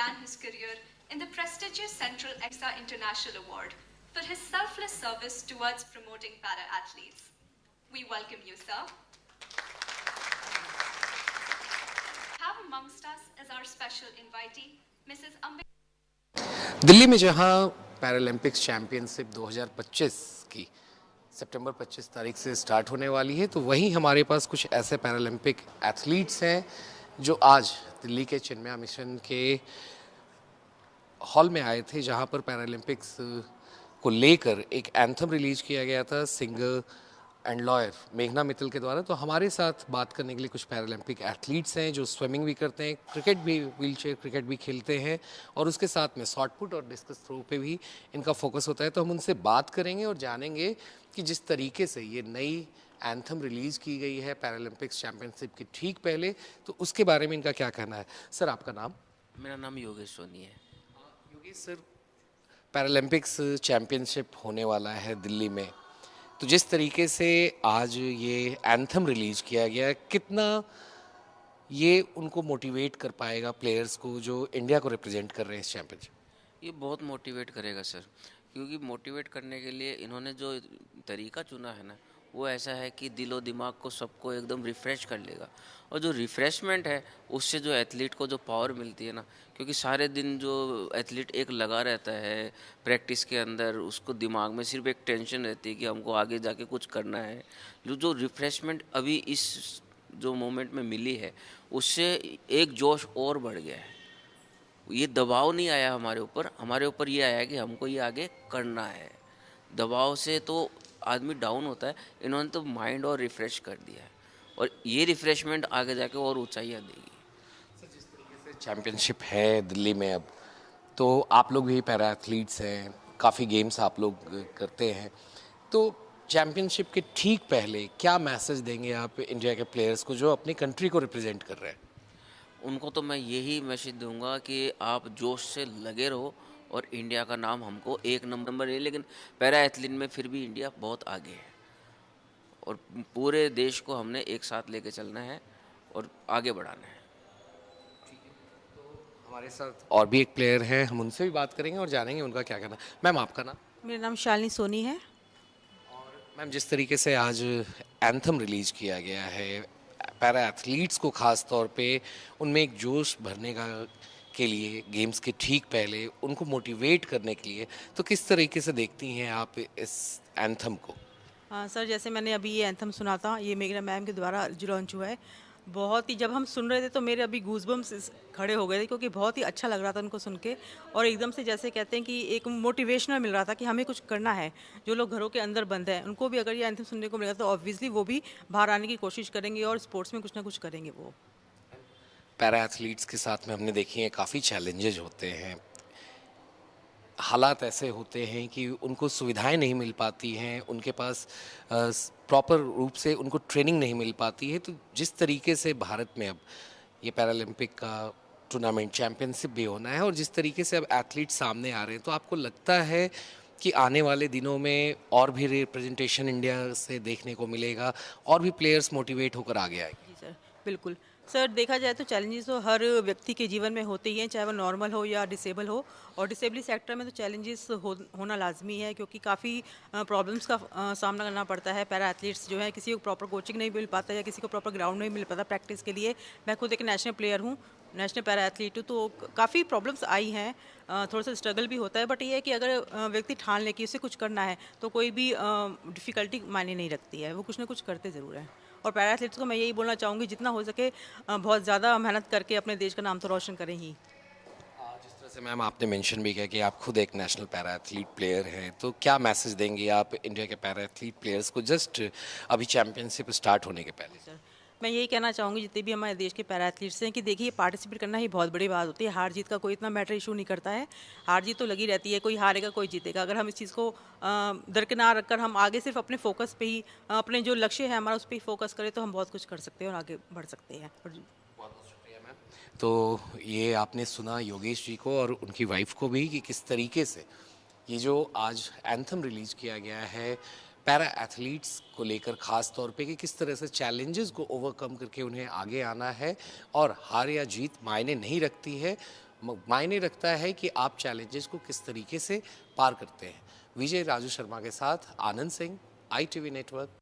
began his career in the prestigious Central Exa International Award for his selfless service towards promoting para-athletes. We welcome you, sir. Have amongst us as our special invitee, Mrs. Delhi में जहां Paralympics championship 2025 की सितंबर 25 तारीख से start होने वाली है, तो वहीं हमारे पास कुछ ऐसे पैरालंपिक एथलीट्स हैं जो आज दिल्ली के चिन्मया मिशन के हॉल में आए थे, जहां पर पैरालंपिक्स को लेकर एक एंथम रिलीज किया गया था सिंगर एंड लॉयर मेघना मित्तल के द्वारा। तो हमारे साथ बात करने के लिए कुछ पैरालंपिक एथलीट्स हैं जो स्विमिंग भी करते हैं, क्रिकेट भी, व्हीलचेयर क्रिकेट भी खेलते हैं और उसके साथ में शॉट पुट और डिस्कस थ्रो पे भी इनका फोकस होता है। तो हम उनसे बात करेंगे और जानेंगे कि जिस तरीके से ये नई एंथम रिलीज़ की गई है पैरालंपिक्स चैम्पियनशिप के ठीक पहले, तो उसके बारे में इनका क्या कहना है। सर, आपका नाम? मेरा नाम योगेश सोनी है। योगेश सर, पैरालंपिक्स चैम्पियनशिप होने वाला है दिल्ली में, तो जिस तरीके से आज ये एंथम रिलीज किया गया, कितना ये उनको मोटिवेट कर पाएगा प्लेयर्स को जो इंडिया को रिप्रेजेंट कर रहे हैं इस चैंपियनशिप? ये बहुत मोटिवेट करेगा सर, क्योंकि मोटिवेट करने के लिए इन्होंने जो तरीका चुना है ना, वो ऐसा है कि दिलो दिमाग को सबको एकदम रिफ़्रेश कर लेगा। और जो रिफ़्रेशमेंट है उससे जो एथलीट को जो पावर मिलती है ना, क्योंकि सारे दिन जो एथलीट एक लगा रहता है प्रैक्टिस के अंदर, उसको दिमाग में सिर्फ एक टेंशन रहती है कि हमको आगे जाके कुछ करना है। जो रिफ़्रेशमेंट अभी इस जो मोमेंट में मिली है, उससे एक जोश और बढ़ गया है। ये दबाव नहीं आया हमारे ऊपर ये आया कि हमको ये आगे करना है। दबाव से तो आदमी डाउन होता है, इन्होंने तो माइंड और रिफ़्रेश कर दिया है और ये रिफ़्रेशमेंट आगे जाके और ऊंचाइयाँ देगी। सर, जिस तरीके से चैंपियनशिप है दिल्ली में अब, तो आप लोग भी पैरा एथलीट्स हैं, काफ़ी गेम्स आप लोग करते हैं, तो चैंपियनशिप के ठीक पहले क्या मैसेज देंगे आप इंडिया के प्लेयर्स को जो अपनी कंट्री को रिप्रेजेंट कर रहे हैं? उनको तो मैं यही मैसेज दूंगा कि आप जोश से लगे रहो और इंडिया का नाम हमको एक नंबर है, लेकिन पैरा एथलीट में फिर भी इंडिया बहुत आगे है और पूरे देश को हमने एक साथ लेके चलना है और आगे बढ़ाना है। हमारे साथ और भी एक प्लेयर हैं, हम उनसे भी बात करेंगे और जानेंगे उनका क्या कहना। मैम, आपका नाम? मेरा नाम शालिनी सोनी है। मैम, जिस तरीके से आज एंथम रिलीज किया गया है पैरा एथलीट्स को, ख़ास तौर पे उनमें एक जोश भरने का के लिए गेम्स के ठीक पहले उनको मोटिवेट करने के लिए, तो किस तरीके से देखती हैं आप इस एंथम को? हाँ सर, जैसे मैंने अभी ये एंथम सुना था, ये मेघना मैम के द्वारा जो लॉन्च हुआ है, बहुत ही, जब हम सुन रहे थे तो मेरे अभी गूज़बम्स खड़े हो गए थे, क्योंकि बहुत ही अच्छा लग रहा था उनको सुन के। और एकदम से जैसे कहते हैं कि एक मोटिवेशनल मिल रहा था कि हमें कुछ करना है। जो लोग घरों के अंदर बंद हैं, उनको भी अगर ये एंथम सुनने को मिलेगा तो ऑब्वियसली वो भी बाहर आने की कोशिश करेंगे और स्पोर्ट्स में कुछ ना कुछ करेंगे वो। पैरा एथलीट्स के साथ में हमने देखी है काफ़ी चैलेंजेज होते हैं, हालात ऐसे होते हैं कि उनको सुविधाएं नहीं मिल पाती हैं, उनके पास प्रॉपर रूप से उनको ट्रेनिंग नहीं मिल पाती है। तो जिस तरीके से भारत में अब ये पैरालंपिक का टूर्नामेंट चैंपियनशिप भी होना है और जिस तरीके से अब एथलीट्स सामने आ रहे हैं, तो आपको लगता है कि आने वाले दिनों में और भी रिप्रेजेंटेशन इंडिया से देखने को मिलेगा और भी प्लेयर्स मोटिवेट होकर आगे आएंगे? जी सर, बिल्कुल। सर, देखा जाए तो चैलेंजेस तो हर व्यक्ति के जीवन में होते ही हैं, चाहे वो नॉर्मल हो या डिसेबल हो। और डिसेबली सेक्टर में तो चैलेंजेस होना लाजमी है, क्योंकि काफ़ी प्रॉब्लम्स का सामना करना पड़ता है। पैरा एथलीट्स जो है, किसी को प्रॉपर कोचिंग नहीं मिल पाता या किसी को प्रॉपर ग्राउंड नहीं मिल पाता प्रैक्टिस के लिए। मैं खुद एक नेशनल प्लेयर हूँ, नेशनल पैरा एथलीट हूँ, तो काफ़ी प्रॉब्लम्स आई हैं। थोड़ा सा स्ट्रगल भी होता है, बट ये है कि अगर व्यक्ति ठान ले कि उसे कुछ करना है, तो कोई भी डिफ़िकल्टी मायने नहीं रखती है, वो कुछ ना कुछ करते ज़रूर हैं। और पैरा एथलीट्स को मैं यही बोलना चाहूँगी, जितना हो सके बहुत ज़्यादा मेहनत करके अपने देश का नाम तो रोशन करें ही। जिस तरह से मैम आपने मेंशन भी किया कि आप खुद एक नेशनल पैरा एथलीट प्लेयर हैं, तो क्या मैसेज देंगे आप इंडिया के पैरा एथलीट प्लेयर्स को जस्ट अभी चैंपियनशिप स्टार्ट होने के पहले? सर, मैं यही कहना चाहूँगी जितने भी हमारे देश के पैरा एथलीट्स हैं, कि देखिए, पार्टिसिपेट करना ही बहुत बड़ी बात होती है। हार जीत का कोई इतना मैटर इशू नहीं करता है। हार जीत तो लगी रहती है, कोई हारेगा कोई जीतेगा। अगर हम इस चीज़ को दरकिनार रखकर हम आगे सिर्फ अपने फोकस पे ही, अपने जो लक्ष्य है हमारा, उस पर ही फोकस करें, तो हम बहुत कुछ कर सकते हैं और आगे बढ़ सकते हैं। और बहुत बहुत शुक्रिया मैम। तो ये आपने सुना योगेश जी को और उनकी वाइफ को भी कि किस तरीके से ये जो आज एंथम रिलीज किया गया है पैरा एथलीट्स को लेकर, ख़ास तौर पे कि किस तरह से चैलेंजेस को ओवरकम करके उन्हें आगे आना है और हार या जीत मायने नहीं रखती है, मायने रखता है कि आप चैलेंजेस को किस तरीके से पार करते हैं। विजय राजू शर्मा के साथ आनंद सिंह, ITV नेटवर्क।